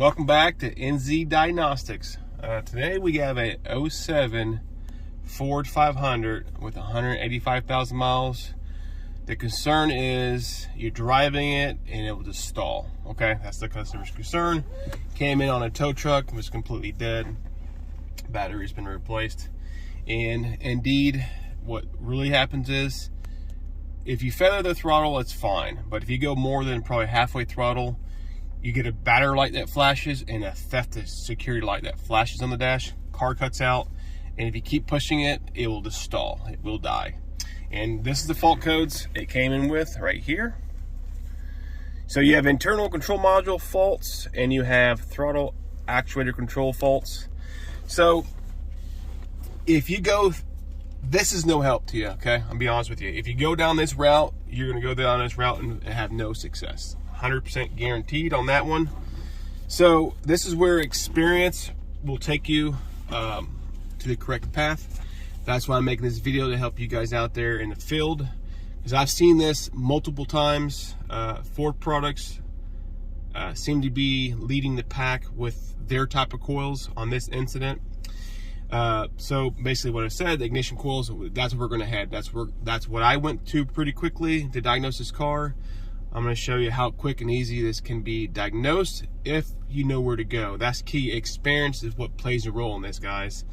Welcome back to NZ Diagnostics. Today we have a 07 Ford 500 with 185,000 miles. The concern is you're driving it and it will just stall. Okay, that's the customer's concern. Came in on a tow truck, was completely dead. Battery's been replaced. And indeed, what really happens is if you feather the throttle, it's fine. But if you go more than probably halfway throttle, you get a battery light that flashes and a theft security light that flashes on the dash. Car cuts out, and if you keep pushing it, it will just stall. It will die. And this is the fault codes it came in with right here. So you have internal control module faults and you have throttle actuator control faults. So if you go, this is no help to you, okay? I'll be honest with you. If you go down this route, you're gonna go down this route and have no success. 100% guaranteed on that one. So this is where experience will take you to the correct path. That's why I'm making this video, to help you guys out there in the field, because I've seen this multiple times. Ford products seem to be leading the pack with their type of coils on this incident. So basically what I said, the ignition coils, that's where we're gonna head. That's what I went to pretty quickly to diagnose this car. I'm going to show you how quick and easy this can be diagnosed if you know where to go. That's key. Experience is what plays a role in this, guys.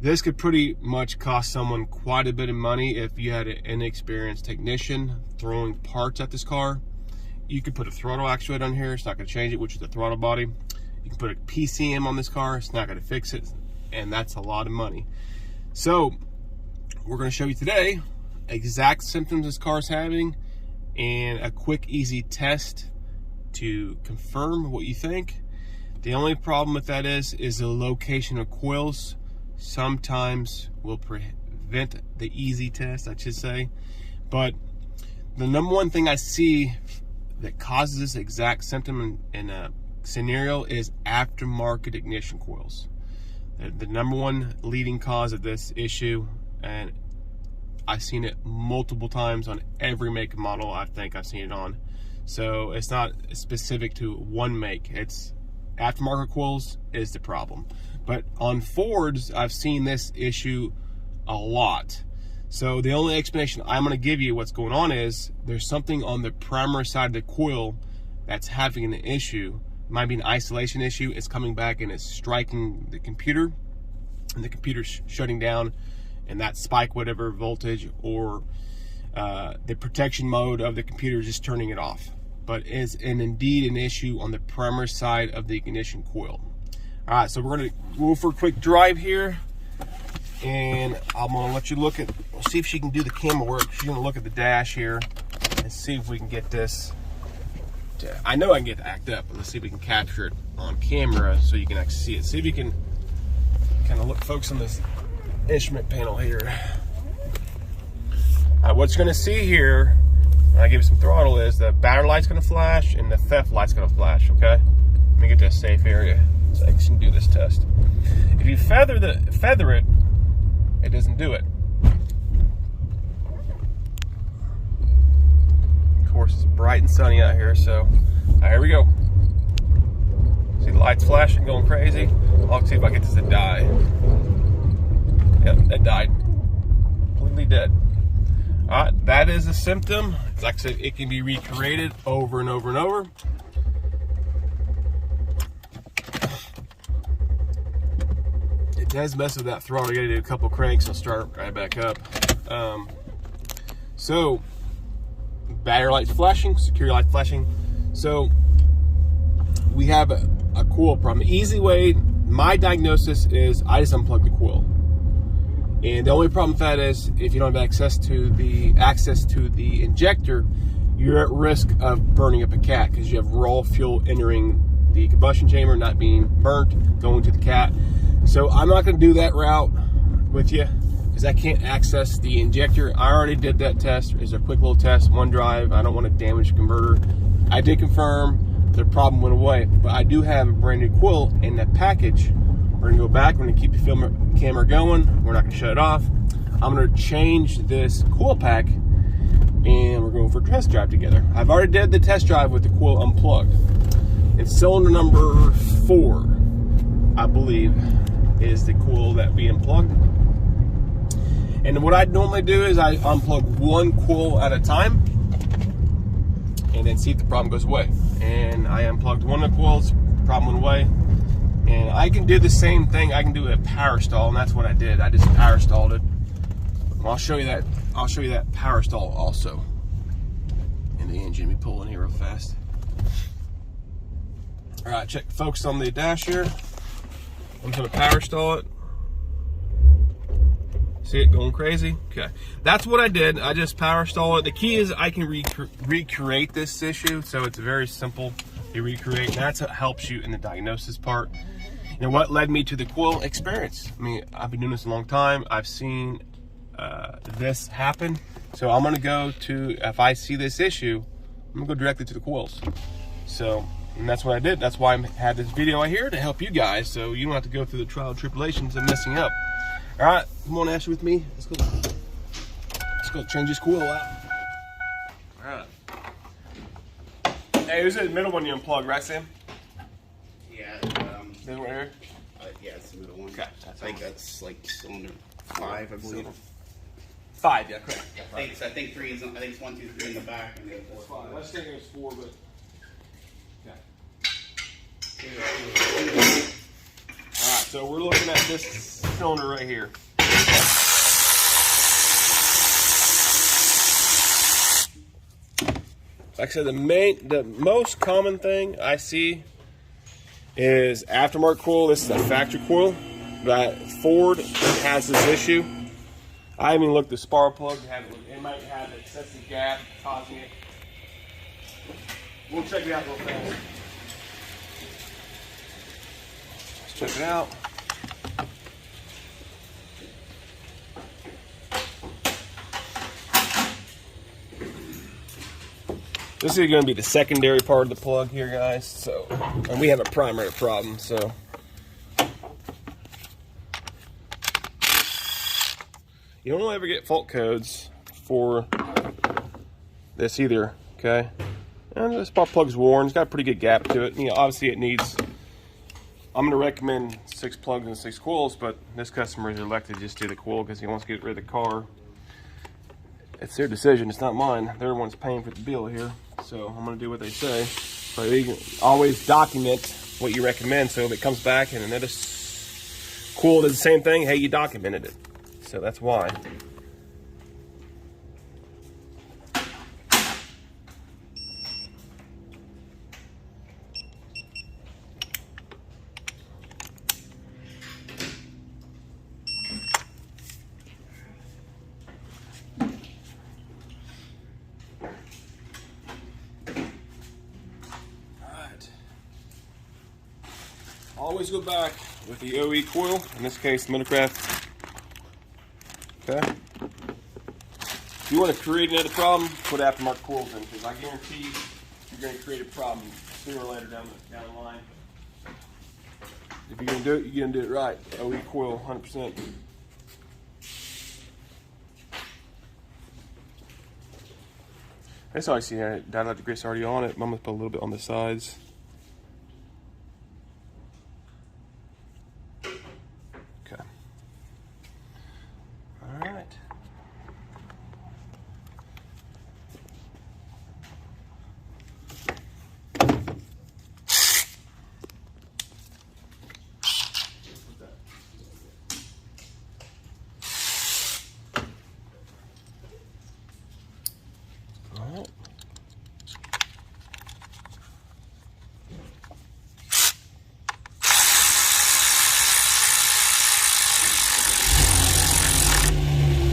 This could pretty much cost someone quite a bit of money if you had an inexperienced technician throwing parts at this car. You could put a throttle actuator on here. It's not going to change it, which is the throttle body. You can put a PCM on this car. It's not going to fix it, and that's a lot of money. So we're going to show you today exact symptoms this car is having, and a quick, easy test to confirm what you think. The only problem with that is the location of coils sometimes will prevent the easy test, I should say. But the number one thing I see that causes this exact symptom in a scenario is aftermarket ignition coils. The number one leading cause of this issue, and I've seen it multiple times on every make and model I think I've seen it on. So it's not specific to one make. It's aftermarket coils is the problem. But on Fords, I've seen this issue a lot. So the only explanation I'm going to give you what's going on is there's something on the primary side of the coil that's having an issue. It might be an isolation issue. It's coming back and it's striking the computer, and the computer's shutting down, and that spike whatever voltage, or the protection mode of the computer is just turning it off. But it's indeed an issue on the primary side of the ignition coil. All right, so we're gonna go for a quick drive here, and I'm gonna let you look at, we'll see if she can do the camera work. She's gonna look at the dash here and see if we can get this I know I can get it to act up, but let's see if we can capture it on camera so you can actually see it. See if you can kind of look, focus on this instrument panel here. What you're going to see here when I give you some throttle is the battery light's going to flash and the theft light's going to flash. Okay, let me get to a safe area so I can do this test. If you feather it, it doesn't do it. Of course, it's bright and sunny out here, so all right, here we go. See the lights flashing, going crazy. I'll see if I get this to die. Yep, that died. Completely dead. All right, that is a symptom. Like I said, it can be recreated over and over and over. It does mess with that throttle. You gotta do a couple cranks, I'll start right back up. So, battery lights flashing, security light flashing. So, we have a coil problem. The easy way, my diagnosis is I just unplug the coil. And the only problem with that is if you don't have access to the injector, you're at risk of burning up a cat, because you have raw fuel entering the combustion chamber, not being burnt, going to the cat. So I'm not going to do that route with you, because I can't access the injector. I already did that test. It's a quick little test, one drive. I don't want to damage the converter. I did confirm the problem went away, but I do have a brand new coil in that package. We're gonna go back, we're gonna keep the camera going, we're not gonna shut it off. I'm gonna change this coil pack, and we're going for a test drive together. I've already did the test drive with the coil unplugged. And cylinder number 4, I believe, is the coil that we unplugged. And what I normally do is I unplug one coil at a time and then see if the problem goes away. And I unplugged one of the coils, problem went away. And I can do the same thing. I can do a power stall, and that's what I did. I just power stalled it. And I'll show you that. I'll show you that power stall also. And the engine, we pull in here real fast. All right, check the focus on the dash here. I'm just gonna power stall it. See it going crazy? Okay, that's what I did. I just power stall it. The key is I can recreate this issue, so it's very simple to recreate. And that's what helps you in the diagnosis part. You know what led me to the coil experience? I mean, I've been doing this a long time. I've seen this happen. So I'm gonna go to, if I see this issue, I'm gonna go directly to the coils. So, and that's what I did. That's why I had this video right here to help you guys, so you don't have to go through the trial and tribulations of messing up. All right, come on, Ashley, with me. Let's go change this coil out. All right. Hey, who's the middle one you unplugged, right, Sam? Yeah. This one here? Yeah, it's the middle one. Okay. I think that's like cylinder 5, I believe. 5, yeah, correct. I think 3 is. I think it's 1, 2, 3 in the back, and then 4. Let's say it was 4, but okay. All right, so we're looking at this cylinder right here. Like I said, the most common thing I see is aftermarket coil. This is a factory coil, but Ford has this issue. I haven't even looked at the spark plug. It might have an excessive gap causing it. We'll check it out real fast. Let's check it out. This is going to be the secondary part of the plug here, guys. So, and we have a primary problem. So, you don't ever get fault codes for this either. Okay, and the spark plug's worn. It's got a pretty good gap to it. You know, obviously it needs. I'm going to recommend 6 plugs and 6 coils, but this customer is elected to just do the coil because he wants to get rid of the car. It's their decision. It's not mine. They're the ones paying for the bill here. So I'm going to do what they say. But you can always document what you recommend. So if it comes back and another coil does the same thing, hey, you documented it. So that's why. Always go back with the OE coil, in this case, Monocraft. Okay. If you want to create another problem, put aftermarket coils in, because I guarantee you're going to create a problem sooner or later down the line. If you're going to do it, you're going to do it right. OE coil, 100%. That's all I see here. Dielectric grease already on it. I'm going to put a little bit on the sides.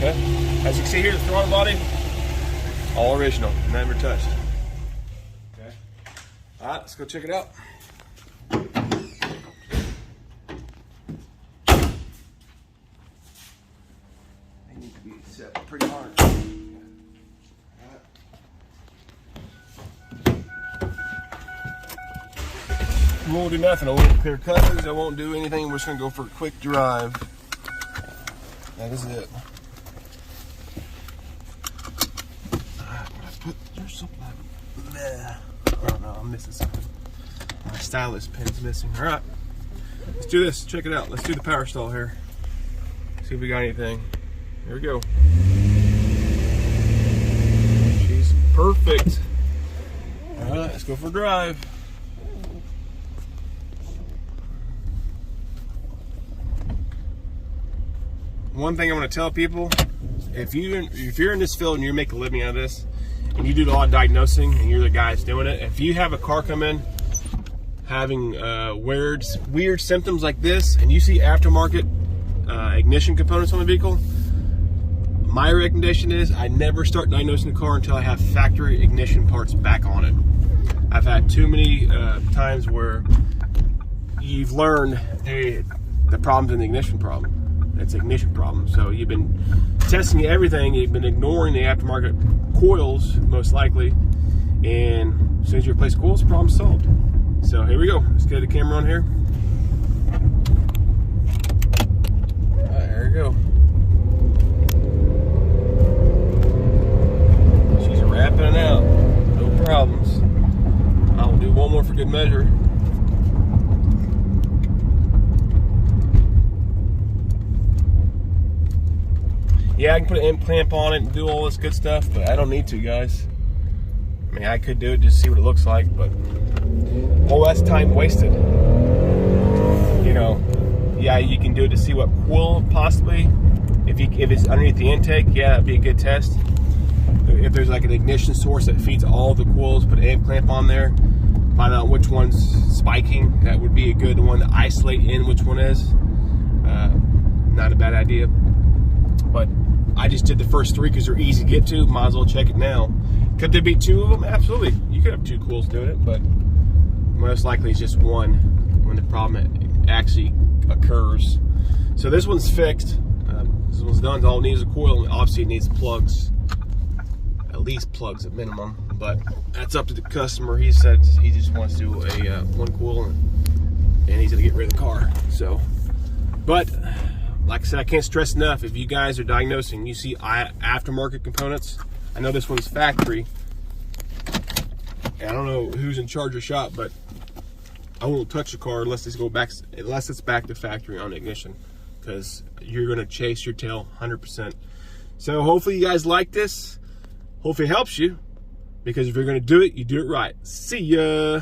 Okay. As you can see here, the throttle body, all original, never touched. Okay. All right, let's go check it out. They need to be set pretty hard. We won't do nothing. I won't clear covers. I won't do anything. We're just gonna go for a quick drive. That is it. There's something there. Oh no, I'm missing something. My stylus pin's missing. All right, let's do this. Check it out. Let's do the power stall here. See if we got anything. Here we go. She's perfect. All right, let's go for a drive. One thing I want to tell people, if you're in this field and you're making a living out of this, and you do a lot of diagnosing, and you're the guy that's doing it, if you have a car come in having weird symptoms like this, and you see aftermarket ignition components on the vehicle, my recommendation is I never start diagnosing the car until I have factory ignition parts back on it. I've had too many times where you've learned, hey, the problem's in the ignition problem. It's an ignition problem. So you've been testing everything, you've been ignoring the aftermarket coils, most likely, and as soon as you replace coils, the problem's solved. So here we go. Let's get the camera on here. All right, here we go. She's wrapping it out. No problems. I'll do one more for good measure. Yeah, I can put an clamp on it and do all this good stuff, but I don't need to, guys. I mean, I could do it just to see what it looks like, but all that's time wasted. You know, yeah, you can do it to see what coil possibly, if it's underneath the intake, yeah, that'd be a good test. If there's like an ignition source that feeds all the coils, put an amp clamp on there, find out which one's spiking. That would be a good one to isolate in which one is. Not a bad idea. But I just did the first three because they're easy to get to. Might as well check it now. Could there be two of them? Absolutely. You could have two coils doing it, but most likely it's just one when the problem actually occurs. So this one's fixed. This one's done. All it needs is a coil, and obviously it needs plugs. At least plugs at minimum, but that's up to the customer. He said he just wants to do a one coil, and he's gonna get rid of the car. So, but like I said, I can't stress enough, if you guys are diagnosing, you see aftermarket components, I know this one's factory, and I don't know who's in charge of the shop, but I won't touch the car unless it's back to factory on ignition, because you're gonna chase your tail 100%. So hopefully you guys like this. Hopefully it helps you, because if you're gonna do it, you do it right. See ya.